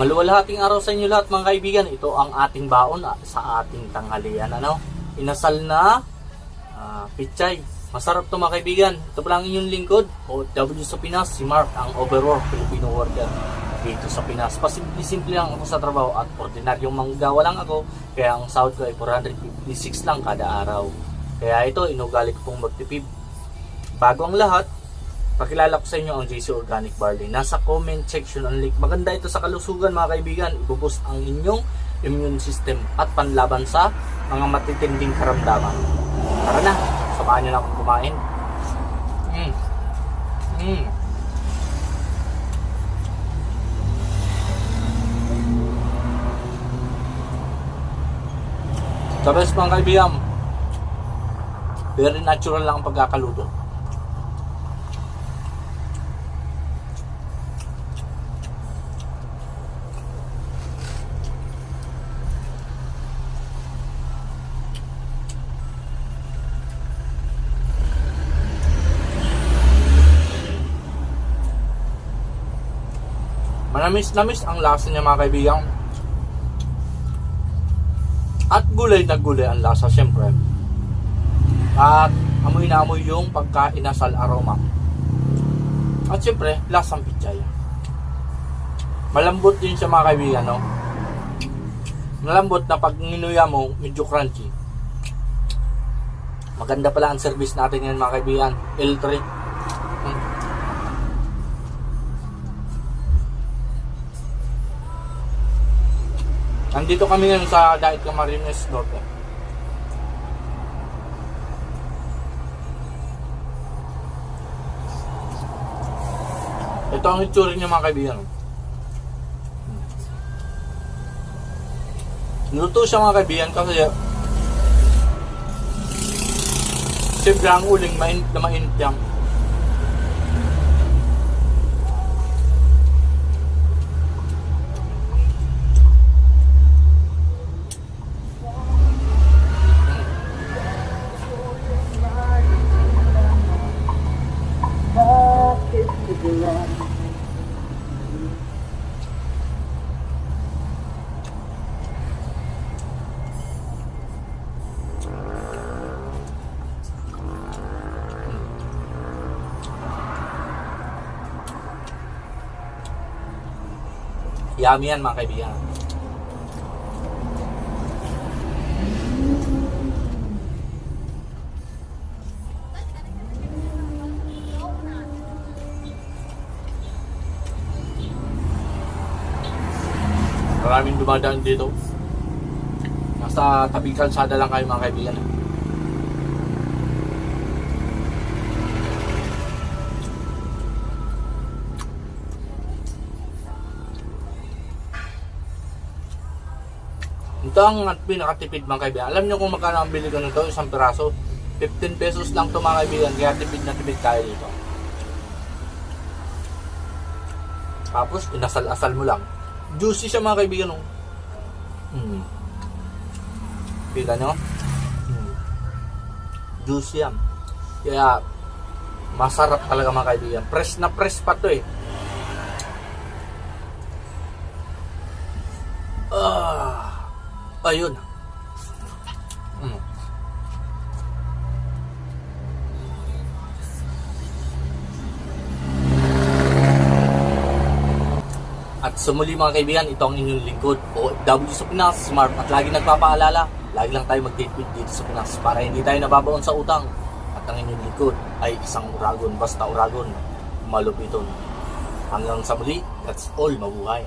Maluwalhating araw sa inyo lahat mga kaibigan. Ito ang ating baon sa ating tanghalian. Inasal na pichay. Masarap to mga kaibigan. Ito pa lang inyong lingkod, OFW sa Pinas, si Mark, ang overwork Filipino worker dito sa Pinas. Pasimple lang ako sa trabaho at ordinaryong manggawa lang ako. Kaya ang sahod ko ay 456 lang kada araw. Kaya ito, inugali ko pong magtipid. Bago ang lahat, pakilala ko sa inyo ang JC Organic Barley. Nasa comment section ang link. Maganda ito sa kalusugan mga kaibigan. Ibuboost ang inyong immune system at panlaban sa mga matitinding karamdaman. Tara na, samahan nyo na akong kumain. The best mga kaibigan. Very natural lang ang pagkakaluto. Manamis-namis ang lasa niya mga kaibigan. At gulay na gulay ang lasa syempre. At amoy na amoy yung pagka-inasal aroma. At syempre, lasang pichay. Malambot din siya mga kaibigan, no? Malambot na pag ninuya mo, medyo crunchy. Maganda pala ang service natin ngayon mga kaibigan. L3. Nandito kami ngayon sa Daet Camarines Norte. Ito ang itsura niya mga kaibigan. Niluto siya mga kaibigan kasi siyempre ang uling mainit na mainit yan. Yummy yan mga kaibigan. Maraming dumadaan dito. Nasa tabing kalsada lang kayo mga kaibigan. Ito ang pinakatipid mga kaibigan. Alam niyo kung magkano ang bili ko nito? Isang piraso. 15 pesos lang ito mga kaibigan. Kaya tipid na tipid tayo dito. Tapos inasal-asal mo lang. Juicy siya mga kaibigan. Kita nyo? Juicy yan. Kaya masarap talaga mga kaibigan. Fresh na fresh pa to eh. Ayun. At sumuli mga kaibigan, ito ang inyong lingkod, OFW sa Pinas, Smart. At lagi nagpapaalala, lagi lang tayo mag-date dito sa Pinas para hindi tayo nababaon sa utang. At ang inyong lingkod ay isang uragon, basta uragon, malupiton. Hanggang sa muli, that's all, mabuhay.